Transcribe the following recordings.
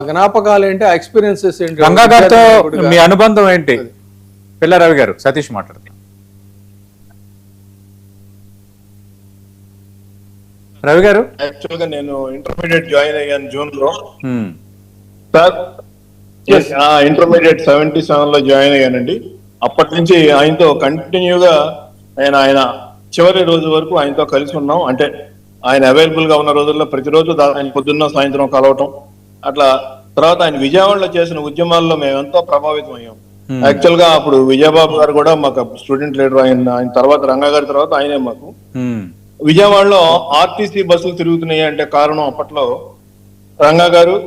జ్ఞాపకాలు ఏంటి, ఆ ఎక్స్పీరియన్సెస్ ఏంటి, రంగా గారితో మీ అనుబంధం ఏంటి? పిల్ల రవి గారు, సతీష్ మాట్లాడుతున్నారు. రవి గారు, యాక్చువల్ గా నేను ఇంటర్మీడియట్ జాయిన్ అయ్యాను జూన్ లో సార్. ఇంటర్మీడియట్ 77 లో జాయిన్ అయ్యానండి. అప్పటి నుంచి ఆయనతో కంటిన్యూగా ఆయన చివరి రోజు వరకు ఆయనతో కలిసి ఉన్నాం. అంటే ఆయన అవైలబుల్ గా ఉన్న రోజుల్లో ప్రతిరోజు ఆయన పొద్దున్న సాయంత్రం కలవటం అట్లా. తర్వాత ఆయన విజయవాడలో చేసిన ఉద్యమాల్లో మేము ఎంతో ప్రభావితం అయ్యాం. యాక్చువల్ గా అప్పుడు విజయబాబు గారు కూడా మాకు స్టూడెంట్ లీడర్, ఆయన తర్వాత రంగా గారి తర్వాత ఆయనే మాకు. విజయవాడలో ఆర్టీసీ బస్సులు తిరుగుతున్నాయి అంటే కారణం అప్పట్లో రంగా గారు.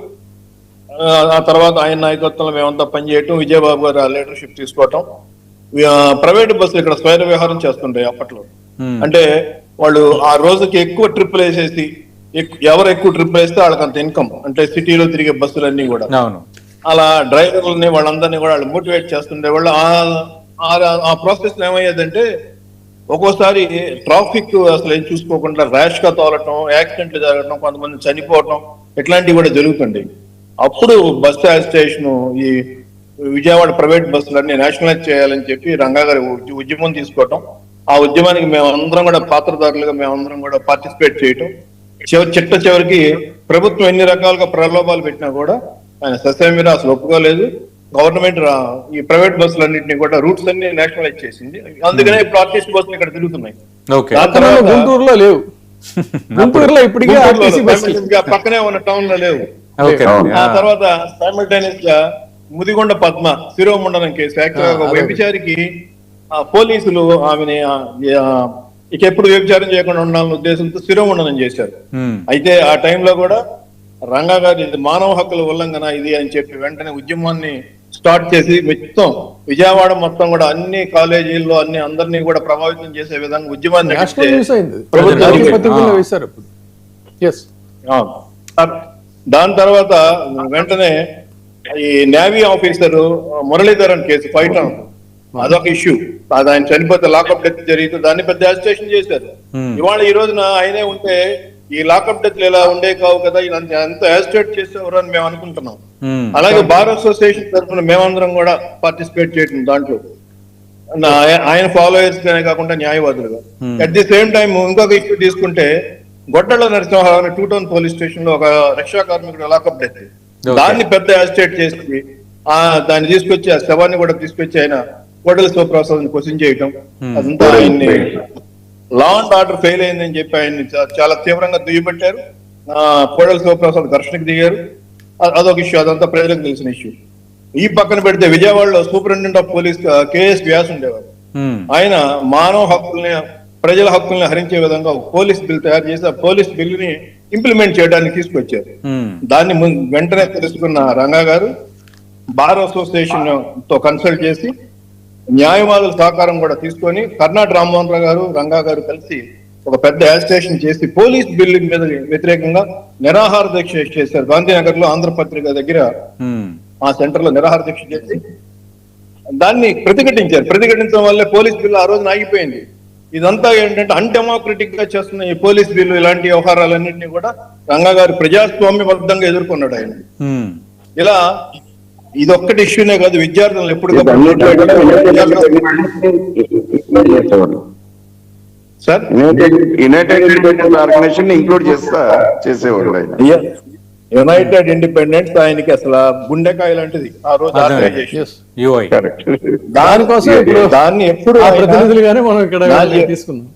ఆ తర్వాత ఆయన నాయకత్వంలో మేమంతా పనిచేయటం, విజయబాబు గారు ఆ లీడర్షిప్ తీసుకోవటం. ప్రైవేట్ బస్సులు ఇక్కడ స్వైర విహారం చేస్తుంటాయి అప్పట్లో. అంటే వాళ్ళు ఆ రోజుకి ఎక్కువ ట్రిప్పులు వేసేసి, ఎవరు ఎక్కువ ట్రిప్పులు వేస్తే వాళ్ళకి అంత ఇన్కమ్. అంటే సిటీలో తిరిగే బస్సులన్నీ కూడా అలా డ్రైవర్లని వాళ్ళందరినీ కూడా వాళ్ళు మోటివేట్ చేస్తుండే వాళ్ళు. ఆ ప్రాసెస్ ఏమయ్యేదంటే ఒక్కోసారి ట్రాఫిక్ అసలు ఏం చూసుకోకుండా ర్యాష్ గా తోలటం, యాక్సిడెంట్లు జరగటం, కొంతమంది చనిపోవటం ఇట్లాంటివి కూడా జరుగుతుంది. అప్పుడు బస్ స్టేషన్ ఈ విజయవాడ ప్రైవేట్ బస్సులన్నీ నేషనలైజ్ చేయాలని చెప్పి రంగా గారి ఉద్యమం తీసుకోవటం. ఆ ఉద్యమానికి మేమందరం కూడా పాత్రదారులుగా మేమందరం కూడా పార్టిసిపేట్ చేయటం. చివరికి ప్రభుత్వం ఎన్ని రకాలుగా ప్రలోభాలు పెట్టినా కూడా ఆయన ససేమిరా అసలు ఒప్పుకోలేదు. గవర్నమెంట్ ఈ ప్రైవేట్ బస్సులన్నింటినీ కూడా రూట్స్ అన్ని నేషనలైజ్ చేసింది. అందుకనే ఇప్పుడు ఆర్టీసీ బస్సులు ఇక్కడ తిరుగుతున్నాయి. గుంటూరులో లేవు, గుంటూరులో ఇప్పటికే పక్కనే ఉన్న టౌన్ లో లేవు. ఆ తర్వాత సైమల్టేనియస్ గా ముదిగొండ పద్మ శిరోముండనం కేసు. యాక్చువల్గా వ్యభిచారికి పోలీసులు ఆమెని ఇక ఎప్పుడు వ్యభిచారం చేయకుండా ఉండాలన్న ఉద్దేశంతో శిరోముండనం చేశారు. అయితే ఆ టైంలో కూడా రంగా గారు ఇది మానవ హక్కుల ఉల్లంఘన ఇది అని చెప్పి వెంటనే ఉద్యమాన్ని స్టార్ట్ చేసి మొత్తం విజయవాడ మొత్తం కూడా అన్ని కాలేజీల్లో అందరినీ కూడా ప్రభావితం చేసే విధంగా ఉద్యమాన్ని దాని తర్వాత వెంటనే ఈ navy officer Muralidharan case fight అదొక ఇష్యూ. అది ఆయన చనిపోతే లాకప్ డెత్ జరిగితే దాన్ని పెద్ద అజిటేషన్ చేశారు. ఇవాళ ఈ రోజున ఆయనే ఉంటే ఈ లాకప్ డెత్లు ఇలా ఉండే కావు కదా, ఇలా ఎంత యాజిటేట్ చేసేవారు అని మేము అనుకుంటున్నాం. అలాగే బార్ అసోసియేషన్ తరఫున మేమందరం కూడా పార్టిసిపేట్ చేయటం దాంట్లో ఆయన ఫాలోయర్స్ గానే కాకుండా న్యాయవాదులుగా. అట్ ది సేమ్ టైం ఇంకొక ఇష్యూ తీసుకుంటే గొడ్డల నరసింహారావు అనే 2 టౌన్ పోలీస్ స్టేషన్ లో ఒక రక్షా కార్మికుడు లాకప్ డెత్, దాన్ని పెద్ద యాజిటేట్ చేసి దాన్ని తీసుకొచ్చి ఆ శవాన్ని కూడా తీసుకొచ్చి ఆయన కోడెల శివప్రసాద్ క్వశ్చన్ చేయటం. అదంతా ఆయన్ని లా అండ్ ఆర్డర్ ఫెయిల్ అయిందని చెప్పి ఆయన్ని చాలా తీవ్రంగా దుయ్యబట్టారు. కోడెల శివప్రసాద్ ఘర్షణకు దిగారు. అదొక ఇష్యూ, అదంతా ప్రజలకు తెలిసిన ఇష్యూ. ఈ పక్కన పెడితే విజయవాడలో superintendent of police KS Vyas ఉండేవారు. ఆయన మానవ హక్కుల్ని, ప్రజల హక్కుల్ని హరించే విధంగా ఒక పోలీస్ బిల్ తయారు చేసి ఆ పోలీస్ బిల్లుని ఇంప్లిమెంట్ చేయడానికి తీసుకొచ్చారు. దాన్ని వెంటనే తెలుసుకున్న రంగా గారు బార్ అసోసియేషన్ తో కన్సల్ట్ చేసి న్యాయవాదుల సహకారం కూడా తీసుకొని కర్నాటి రామ్మోహన్ రావు గారు, రంగా గారు కలిసి ఒక పెద్ద యాజిటేషన్ చేసి పోలీస్ బిల్డింగ్ మీద వ్యతిరేకంగా నిరాహార దీక్ష చేశారు. గాంధీనగర్ లో ఆంధ్రపత్రిక దగ్గర ఆ సెంటర్ లో నిరాహార దీక్ష చేసి దాన్ని ప్రతిఘటించారు. ప్రతిఘటించడం వల్లే పోలీస్ బిల్లు ఆ రోజున ఆగిపోయింది. ఇదంతా ఏంటంటే అన్డెమోక్రటిక్ గా చేస్తున్న ఈ పోలీస్ బిల్లు ఇలాంటి వ్యవహారాలన్నింటినీ కూడా రంగా గారు ప్రజాస్వామ్యబద్ధంగా ఎదుర్కొన్నాడు ఆయన. ఇలా ఇదొక్కటి ఇష్యూనే కాదు, విద్యార్థులను ఎప్పుడు సార్ యునైటెడ్ ఆర్గనైజేషన్ ఇంక్లూడ్ చేసేవాళ్ళు. యునైటెడ్ ఇండిపెండెన్స్ ఆయనకి అసలు గుండెకాయ లాంటిది ఆ రోజు ఆర్గనైజేషన్. దానికోసం దాన్ని ఎప్పుడు ప్రతినిధులుగానే మనం ఇక్కడ తీసుకున్నాం.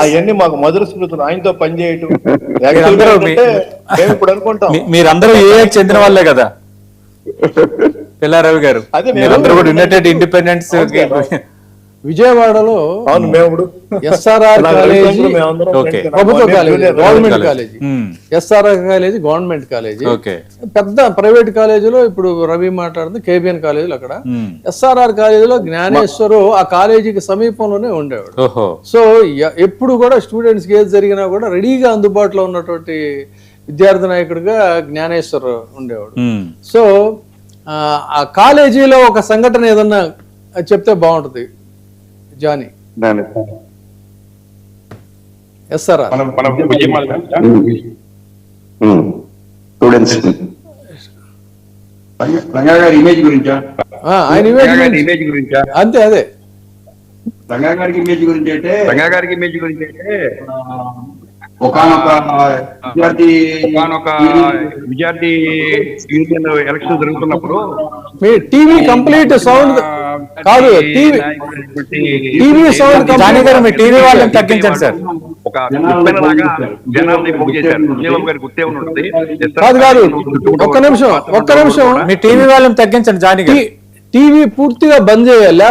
అవన్నీ మాకు మధుర స్మృతులు, ఆయనతో పనిచేయటం. ఇప్పుడు అనుకుంటాం మీరందరూ చెందిన వాళ్ళే కదా పిల్ల రవి గారు, మీరందరూ కూడా యునైటెడ్ ఇండిపెండెన్స్ విజయవాడలో ఎస్ఆర్ఆర్ కాలేజీ ప్రభుత్వ college, government college, SRR college government college, పెద్ద ప్రైవేట్ కాలేజీలో ఇప్పుడు రవి మాట్లాడుతుంది కేబిఎన్ కాలేజీలో. అక్కడ ఎస్ఆర్ఆర్ కాలేజీలో జ్ఞానేశ్వరు ఆ కాలేజీకి సమీపంలోనే ఉండేవాడు. సో ఎప్పుడు కూడా స్టూడెంట్స్ కి ఏది జరిగినా కూడా రెడీగా అందుబాటులో ఉన్నటువంటి విద్యార్థి నాయకుడిగా జ్ఞానేశ్వర్ ఉండేవాడు. సో ఆ కాలేజీలో ఒక సంఘటన ఏదన్నా చెప్తే బాగుంటుంది జానీ. ఎస్ఆర్ఆర్ రంగా గారి ఇమేజ్ గురించా? ఆయన ఇమేజ్ గురించా? అంతే అదే రంగా గారికి ఇమేజ్ గురించి అంటే ఒకనొక విద్యార్థి యూనియన్ ఎలక్షన్ జరుగుతున్నప్పుడు మీ టీవీ కంప్లీట్ సౌండ్ కాదు, టీవీ సౌండ్ జానీ గారు మీ టీవీ వాళ్ళని తగ్గించండి సార్. ఒక లాగా జనాల్ని పోగు చేశారు. నీలం గారి గుర్తే ఉంటుంది. కాదు కాదు, ఒక్క నిమిషం మీ టీవీ వాళ్ళని తగ్గించండి జానీ గారు. టీవీ పూర్తిగా బంద్ చేయాలి.